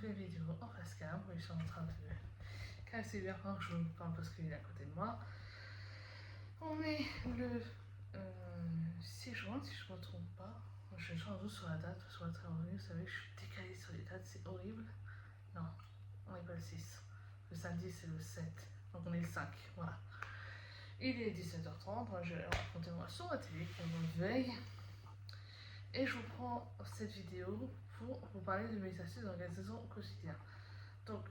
nouvelle vidéo en face cam. Je suis en train de casser le verre pendant que je vous parle parce qu'il est à côté de moi. On est le 6 juin, si je ne me trompe pas. Je change tout sur la date, sur la très revenue. Vous savez, je suis décalée sur les dates, c'est horrible. Non, on n'est pas le 6. Le samedi, c'est le 7. Donc on est le 5. Voilà. Il est 17h30. Moi, je vais raconter moi sur ma télé qui est en mode veille. Et je vous prends cette vidéo pour vous parler de mes astuces d'organisation au quotidien. Donc,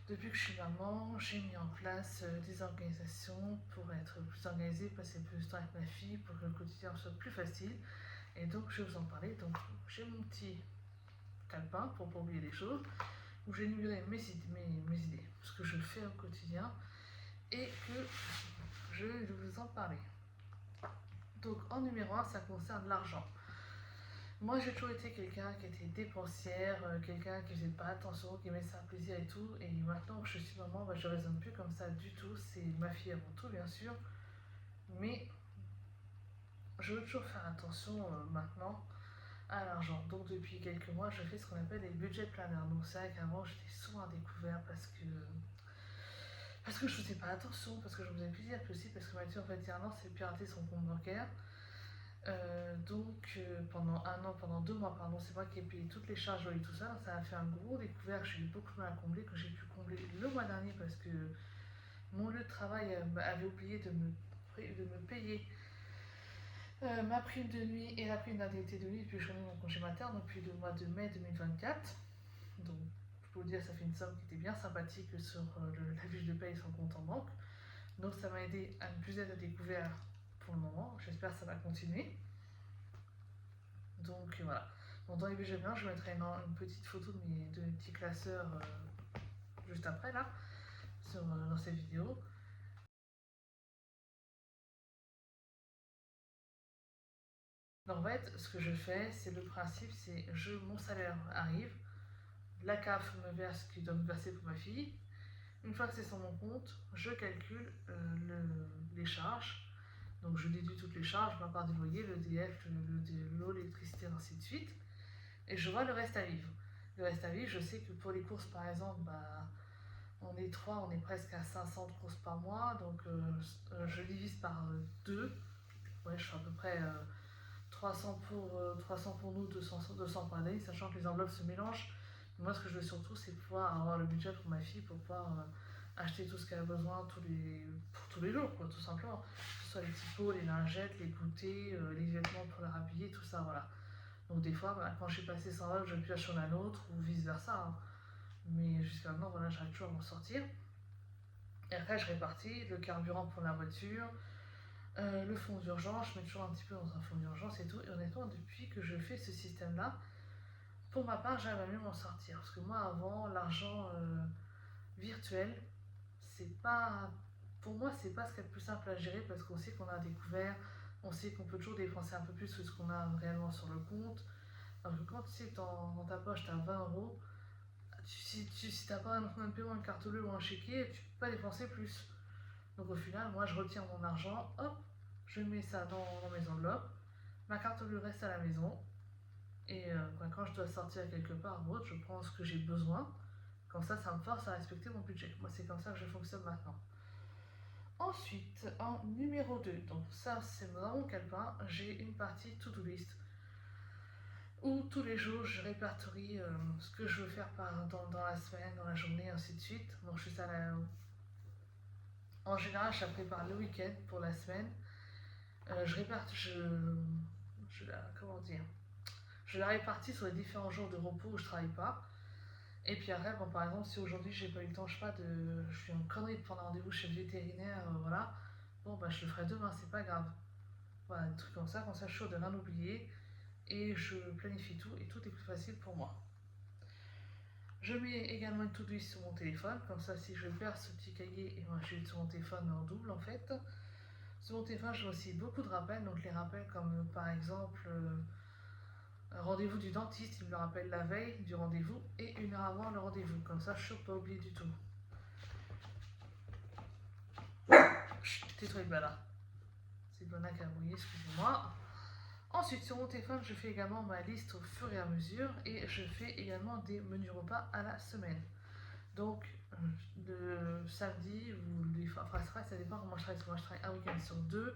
depuis que je suis maman, j'ai mis en place des organisations pour être plus organisée, passer plus de temps avec ma fille, pour que le quotidien soit plus facile. Et donc, je vais vous en parler. Donc, j'ai mon petit calepin pour ne pas oublier les choses, où j'ai énuméré mes idées, ce que je fais au quotidien, et que je vais vous en parler. Donc, en numéro 1, ça concerne l'argent. Moi, j'ai toujours été quelqu'un qui était dépensière, quelqu'un qui faisait pas attention, qui aimait se faire plaisir et tout. Et maintenant que je suis maman, je raisonne plus comme ça du tout. C'est ma fille avant tout, bien sûr. Mais je veux toujours faire attention maintenant à l'argent. Donc, depuis quelques mois, je fais ce qu'on appelle les budget planners. Donc, c'est vrai qu'avant, j'étais souvent à découvert parce que je faisais pas attention, parce que je me faisais plaisir, puis aussi parce que Mathieu, en fait, il y a un an, c'est pirater son compte bancaire. Pendant un an, pendant 2 mois, pardon, c'est moi qui ai payé toutes les charges et tout ça. Ça a fait un gros découvert que j'ai eu beaucoup de mal à combler, que j'ai pu combler le mois dernier parce que mon lieu de travail avait oublié de me payer ma prime de nuit et la prime d'indemnité de nuit depuis que je suis mon congé materne depuis le mois de mai 2024. Donc, je peux vous dire, ça fait une somme qui était bien sympathique sur la fiche de paye et son compte en banque. Donc, ça m'a aidé à ne plus être à découvert pour le moment. J'espère que ça va continuer. Donc voilà. Donc, dans les budgets blancs, je mettrai une petite photo de mes petits classeurs juste après là, dans cette vidéo. Donc en fait, ce que je fais, c'est le principe, c'est mon salaire arrive, la CAF me verse ce qu'il doit me verser pour ma fille. Une fois que c'est sur mon compte, je calcule les charges. Donc je déduis toutes les charges, ma part du loyer, le DF, l'eau, l'électricité, ainsi de suite. Et je vois le reste à vivre. Le reste à vivre, je sais que pour les courses par exemple, on est 3, on est presque à 500 de courses par mois, donc je divise par 2. Ouais, je fais à peu près 300 pour nous, 200 par année, sachant que les enveloppes se mélangent. Moi, ce que je veux surtout, c'est pouvoir avoir le budget pour ma fille, pour pouvoir acheter tout ce qu'elle a besoin pour tous les jours, quoi, tout simplement. Que ce soit les petits pots, les lingettes, les goûters, les vêtements pour la rhabiller, tout ça, voilà. Donc des fois, quand je suis passé 100 euros, je pioche sur un autre, ou vice versa. Hein. Mais jusqu'à maintenant, voilà, j'arrive toujours à m'en sortir. Et après, je répartis le carburant pour la voiture, le fonds d'urgence, je mets toujours un petit peu dans un fonds d'urgence et tout. Et honnêtement, depuis que je fais ce système-là, pour ma part, j'arrive à mieux m'en sortir. Parce que moi, avant, l'argent virtuel, c'est pas. Pour moi, c'est pas ce qu'il y a de plus simple à gérer parce qu'on sait qu'on a découvert, on sait qu'on peut toujours dépenser un peu plus que ce qu'on a réellement sur le compte. Alors que quand tu sais que dans ta poche, tu as 20 euros, si tu n'as pas un moyen de paiement, une carte bleue ou un chéquier, tu peux pas dépenser plus. Donc au final, moi, je retire mon argent, hop, je mets ça dans mes enveloppes, ma carte bleue reste à la maison, et quand je dois sortir quelque part ou autre, je prends ce que j'ai besoin. Comme ça me force à respecter mon budget. Moi, c'est comme ça que je fonctionne maintenant. Ensuite, en numéro 2, donc ça, c'est dans mon calepin, j'ai une partie to-do list où tous les jours, je répertorie ce que je veux faire dans la semaine, dans la journée, ainsi de suite. Donc, je fais ça en général, je la prépare le week-end pour la semaine. Comment dire, je la répartis sur les différents jours de repos où je travaille pas. Et puis après, bon, par exemple, si aujourd'hui j'ai pas eu le temps, je sais pas, je suis en connerie de prendre un rendez-vous chez le vétérinaire, voilà, bon, je le ferai demain, c'est pas grave. Voilà, des trucs comme ça je suis sûre de rien oublier et je planifie tout et tout est plus facile pour moi. Je mets également une to-do list sur mon téléphone, comme ça si je perds ce petit cahier, et moi je l'ai sur mon téléphone en double en fait. Sur mon téléphone, j'ai aussi beaucoup de rappels, donc les rappels comme par exemple un rendez-vous du dentiste, il me le rappelle la veille du rendez-vous et 1 heure avant le rendez-vous, comme ça je suis pas oublié du tout. Chut, tais-toi Ibala. C'est Ibala qui a brouillé, excusez-moi. Ensuite, sur mon téléphone, je fais également ma liste au fur et à mesure et je fais également des menus repas à la semaine. Donc, le samedi ou les enfin, ça dépend comment je travaille. Parce que moi, je travaille un week-end sur deux.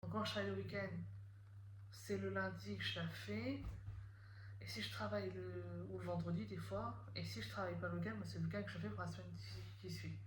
Donc, quand je travaille le week-end, c'est le lundi que je la fais. Et si je travaille ou le vendredi, des fois, et si je travaille pas le week-end, c'est le week-end que je fais pour la semaine qui suit.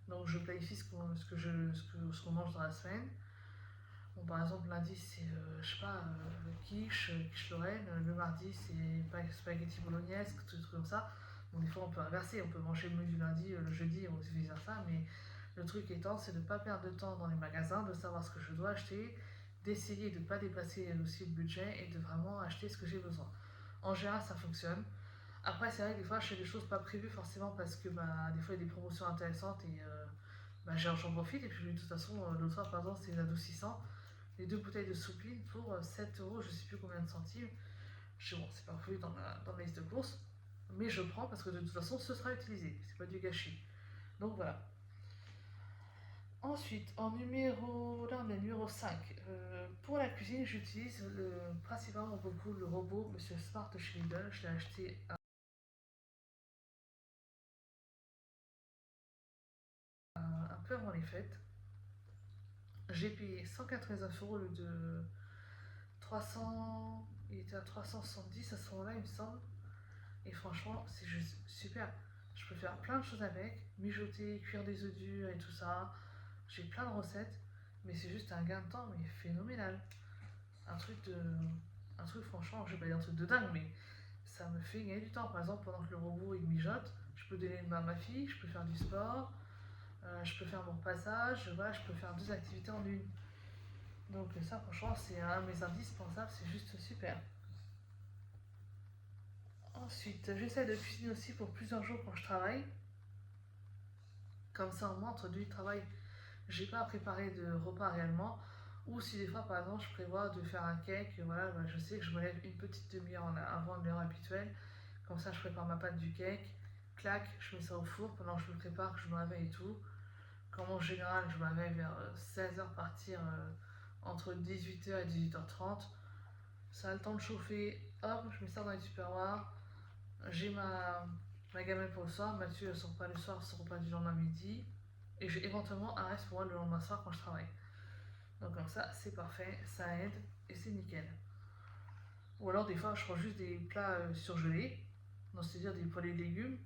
Donc, je planifie ce qu'on mange dans la semaine. Bon, par exemple, lundi, c'est, je sais pas, quiche Lorraine. Le mardi, c'est spaghetti bolognaise, tout trucs comme ça. Bon, des fois, on peut inverser, on peut manger le menu du lundi, le jeudi, ou vice versa. Mais le truc étant, c'est de ne pas perdre de temps dans les magasins, de savoir ce que je dois acheter, d'essayer de ne pas dépasser aussi le budget et de vraiment acheter ce que j'ai besoin. En général, ça fonctionne. Après, c'est vrai que des fois, je fais des choses pas prévues forcément parce que bah, des fois, il y a des promotions intéressantes et bah, j'en profite. Et puis, de toute façon, l'autre soir, par exemple, c'est les adoucissants, les deux bouteilles de soupline pour 7 euros, je sais plus combien de centimes. Bon, c'est pas prévu dans la liste de courses, mais je prends parce que de toute façon, ce sera utilisé, c'est pas du gâchis. Donc voilà. Ensuite, là on est numéro 5. Pour la cuisine, j'utilise principalement beaucoup le robot Monsieur Smart chez Lidl. Je l'ai acheté un peu avant les fêtes. J'ai payé 189 euros le de 300. Il était à 370 à ce moment-là, il me semble. Et franchement, c'est juste super. Je peux faire plein de choses avec, mijoter, cuire des œufs durs et tout ça. J'ai plein de recettes, mais c'est juste un gain de temps, mais phénoménal. Un truc de. Un truc, franchement, je vais pas dire un truc de dingue, mais ça me fait gagner du temps. Par exemple, pendant que le robot il mijote, je peux donner une main à ma fille, je peux faire du sport, je peux faire mon repassage, voilà, je peux faire deux activités en une. Donc, ça, franchement, c'est un de mes indispensables, c'est juste super. Ensuite, j'essaie de cuisiner aussi pour plusieurs jours quand je travaille. Comme ça, au moins, entre du travail, j'ai pas à préparer de repas réellement. Ou si des fois, par exemple, je prévois de faire un cake, voilà, bah, je sais que je me lève une petite demi-heure avant l'heure habituelle. Comme ça, je prépare ma pâte du cake. Clac, je mets ça au four pendant que je me prépare, que je me réveille et tout. Comme en général, je me réveille vers 16h, partir entre 18h et 18h30. Ça a le temps de chauffer. Hop, je mets ça dans les tupperwares. J'ai ma gamelle pour le soir. Mathieu, son repas le soir, son repas du lendemain midi. Et j'ai éventuellement un reste pour moi le lendemain soir quand je travaille. Donc comme ça, c'est parfait, ça aide et c'est nickel. Ou alors des fois, je prends juste des plats surgelés, donc c'est-à-dire des poêlés de légumes.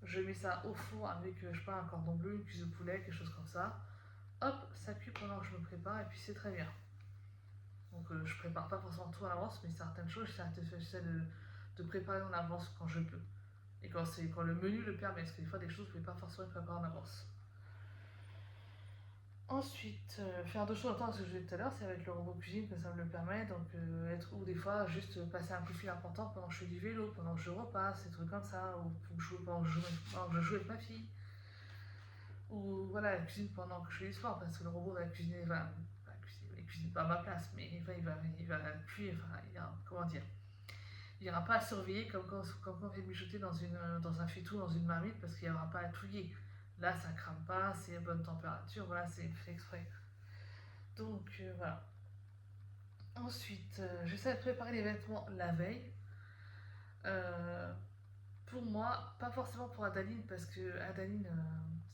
Je mets ça au four avec, je sais pas, un cordon bleu, une cuisse de poulet, quelque chose comme ça. Hop, ça cuit pendant que je me prépare et puis c'est très bien. Donc je prépare pas forcément tout à l'avance, mais certaines choses, j'essaie de préparer en avance quand je peux. Et quand le menu le permet, parce que des fois, des choses, je ne peux pas forcément préparer en avance. Ensuite, faire deux choses en temps, ce que je disais tout à l'heure, c'est avec le robot cuisine que ça me le permet. Donc, ou des fois, juste passer un coup de fil important pendant que je fais du vélo, pendant que je repasse, des trucs comme ça, ou pendant que je joue avec ma fille. Ou voilà, la cuisine pendant que je fais du sport, parce que le robot va cuisiner, il cuisine pas à ma place, mais il va cuire, enfin, comment dire, il n'y aura pas à surveiller comme quand on fait mijoter dans un faitout, dans une marmite, parce qu'il n'y aura pas à touiller. Là, ça crame pas, c'est à bonne température, voilà, c'est fait exprès. Donc voilà. Ensuite, j'essaie de préparer les vêtements la veille. Euh, pour moi, pas forcément pour Adaline, parce que Adaline,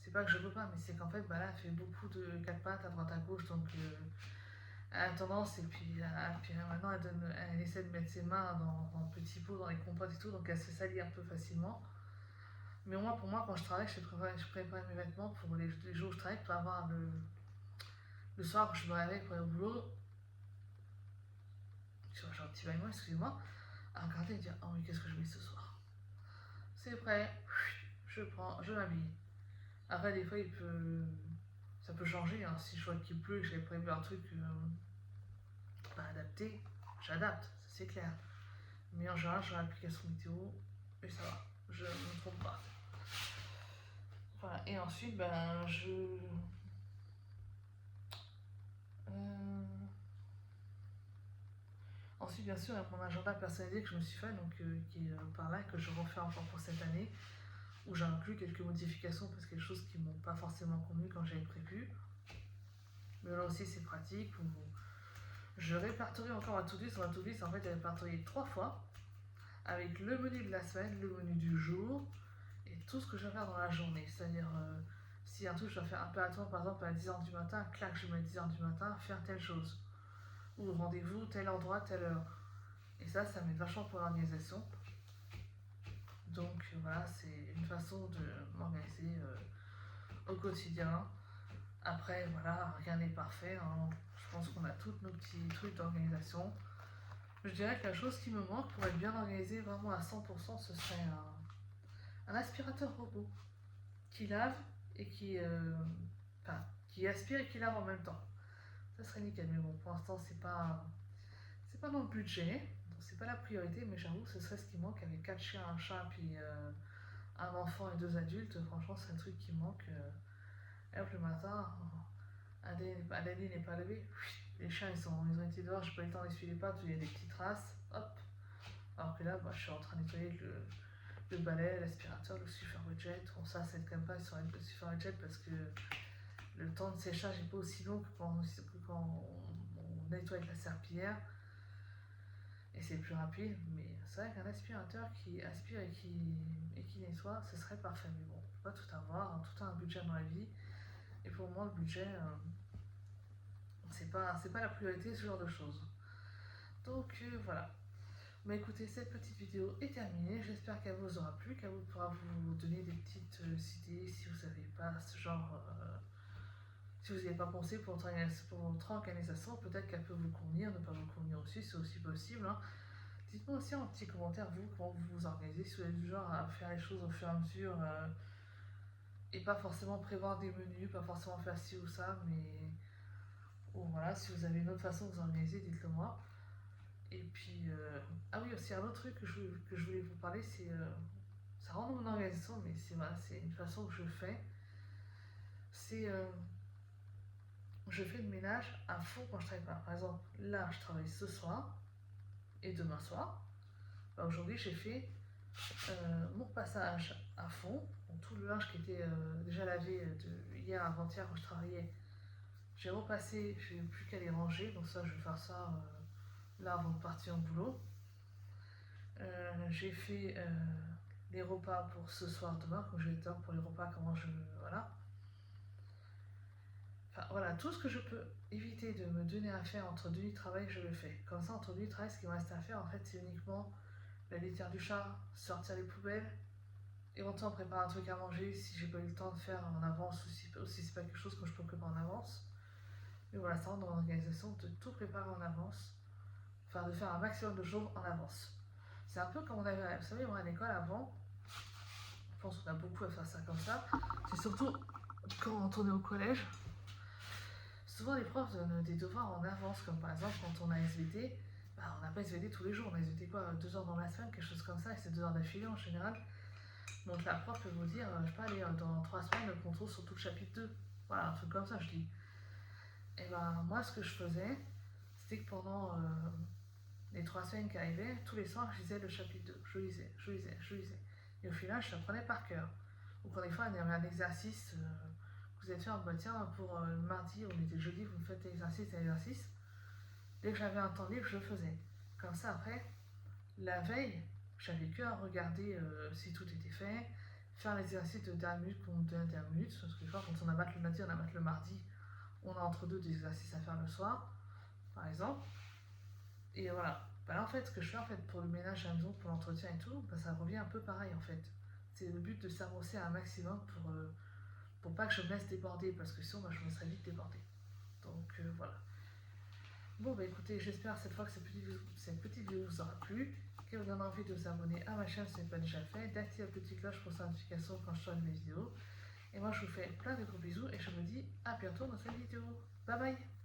c'est pas que je veux pas, mais c'est qu'en fait, bah là, elle fait beaucoup de quatre pattes à droite à gauche, donc elle a tendance, et puis maintenant, elle essaie de mettre ses mains dans le petit pot, dans les compotes et tout, donc elle se salit un peu facilement. Mais moi, pour moi, quand je travaille, je prépare mes vêtements pour les jours où je travaille, pour avoir le soir, quand je me réveille pour aller au boulot, j'ai un petit bâillement, excusez-moi, à regarder et dire oh mais qu'est-ce que je mets ce soir. C'est prêt, je prends, je m'habille. Après des fois ça peut changer, hein. Si je vois qu'il pleut et que j'avais prévu un truc pas adapté, j'adapte, ça c'est clair. Mais en général j'ai l'application météo et ça va, je ne me trompe pas. Voilà. Et ensuite Euh, Ensuite, bien sûr, il y a mon agenda personnalisé que je me suis fait, donc qui est par là, que je refais encore pour cette année, où j'ai inclus quelques modifications parce qu'il y a des choses qui m'ont pas forcément convenu quand j'avais prévu. Mais là aussi, c'est pratique. Où je répertorie encore ma to-do list. Ma to-do list, en fait, elle est répertoriée 3 fois avec le menu de la semaine, le menu du jour et tout ce que je vais faire dans la journée. C'est-à-dire, si un truc je dois faire impérativement, par exemple, à 10h du matin, clac, je mets 10h du matin, faire telle chose. Ou rendez-vous, tel endroit, telle heure. Et ça m'aide vachement pour l'organisation. Donc voilà, c'est une façon de m'organiser au quotidien. Après, voilà, rien n'est parfait, hein. Je pense qu'on a tous nos petits trucs d'organisation. Je dirais que la chose qui me manque pour être bien organisé vraiment à 100%, ce serait un aspirateur robot qui lave et enfin, qui aspire et qui lave en même temps. Ça serait nickel, mais bon, pour l'instant, c'est pas dans le budget, donc c'est pas la priorité, mais j'avoue, ce serait ce qui manque avec 4 chiens, un chat, puis un enfant et 2 adultes. Franchement, c'est un truc qui manque. Et hop, le matin, Adèle n'est pas levé. Les chiens, ils ont été dehors, j'ai pas eu le temps d'essuyer les pattes, il y a des petites traces. Hop. Alors que là, bah, je suis en train de nettoyer le balai, l'aspirateur, le Superjet. Bon, ça aide quand même pas sur le Superjet parce que le temps de séchage n'est pas aussi long que quand on nettoie avec la serpillière. Et c'est plus rapide, mais c'est vrai qu'un aspirateur qui aspire et qui nettoie, ce serait parfait. Mais bon, on peut pas tout avoir, hein, tout a un budget dans la vie. Et pour moi, le budget, c'est pas la priorité, ce genre de choses. Donc voilà. Mais écoutez, cette petite vidéo est terminée. J'espère qu'elle vous aura plu, qu'elle pourra vous donner des petites idées si vous n'avez pas ce genre. Si vous n'y avez pas pensé pour votre organisation, peut-être qu'elle peut vous convenir, ne pas vous convenir aussi, c'est aussi possible, hein. Dites-moi aussi en petit commentaire, vous, comment vous vous organisez, si vous êtes du genre à faire les choses au fur et à mesure et pas forcément prévoir des menus, pas forcément faire ci ou ça, mais ou voilà, si vous avez une autre façon de vous organiser, dites-le moi. Et puis, ah oui, aussi un autre truc que je voulais vous parler, ça rentre dans mon organisation, mais c'est une façon que je fais. C'est, je fais le ménage à fond quand je travaille pas. Par exemple, là, je travaille ce soir et demain soir. Bah, aujourd'hui, j'ai fait mon passage à fond. Donc, tout le linge qui était déjà lavé de hier avant-hier quand je travaillais, j'ai repassé, je n'ai plus qu'à les ranger. Donc ça, je vais faire ça là avant de partir au boulot. J'ai fait les repas pour ce soir, demain, quand j'ai le temps pour les repas, comment je. Voilà. Enfin voilà, tout ce que je peux éviter de me donner à faire entre deux nuits de travail, je le fais. Comme ça, entre deux nuits de travail, ce qui me reste à faire, en fait, c'est uniquement la litière du chat, sortir les poubelles, éventuellement préparer un truc à manger si j'ai pas eu le temps de faire en avance ou si c'est pas quelque chose que je peux préparer en avance. Mais voilà, ça rentre dans l'organisation de tout préparer en avance, enfin de faire un maximum de choses en avance. C'est un peu comme on avait, vous savez, moi à l'école avant, je pense qu'on a beaucoup à faire ça comme ça. C'est surtout quand on est au collège, souvent les profs donnent des devoirs en avance, comme par exemple quand on a SVT, bah, on n'a pas SVT tous les jours, on a SVT quoi, 2 heures dans la semaine, quelque chose comme ça, et c'est 2 heures d'affilée en général. Donc la prof peut vous dire, je sais pas, allez, dans 3 semaines, le contrôle sur tout le chapitre 2. Voilà, un truc comme ça, je dis. Et ben moi, ce que je faisais, c'était que pendant les 3 semaines qui arrivaient, tous les soirs, je lisais le chapitre 2. Je lisais. Et au final, je l'apprenais par cœur. Ou quand des fois, il y avait un exercice que vous êtes fait, bah, tiens, pour mardi, on était jeudi, vous me faites l'exercice. Dès que j'avais un temps libre, je le faisais. Comme ça, après, la veille, j'avais que à regarder si tout était fait, faire l'exercice de dernière minute qu'on me donne dernière minute, parce que des fois, quand on abatte le lundi, on abatte le mardi, on a entre deux des exercices à faire le soir, par exemple. Et voilà. Bah là, en fait, ce que je fais en fait, pour le ménage à la maison, pour l'entretien et tout, bah, ça revient un peu pareil en fait. C'est le but de s'avancer un maximum pour pas que je me laisse déborder, parce que sinon, bah, je me serais vite débordée. Donc voilà. Bon, bah écoutez, j'espère cette fois que cette petite vidéo vous aura plu, qu'elle vous donne envie de vous abonner à ma chaîne si ce n'est pas déjà fait, d'activer la petite cloche pour sa notification quand je sors mes vidéos. Et moi, je vous fais plein de gros bisous et je vous dis à bientôt dans cette vidéo. Bye bye!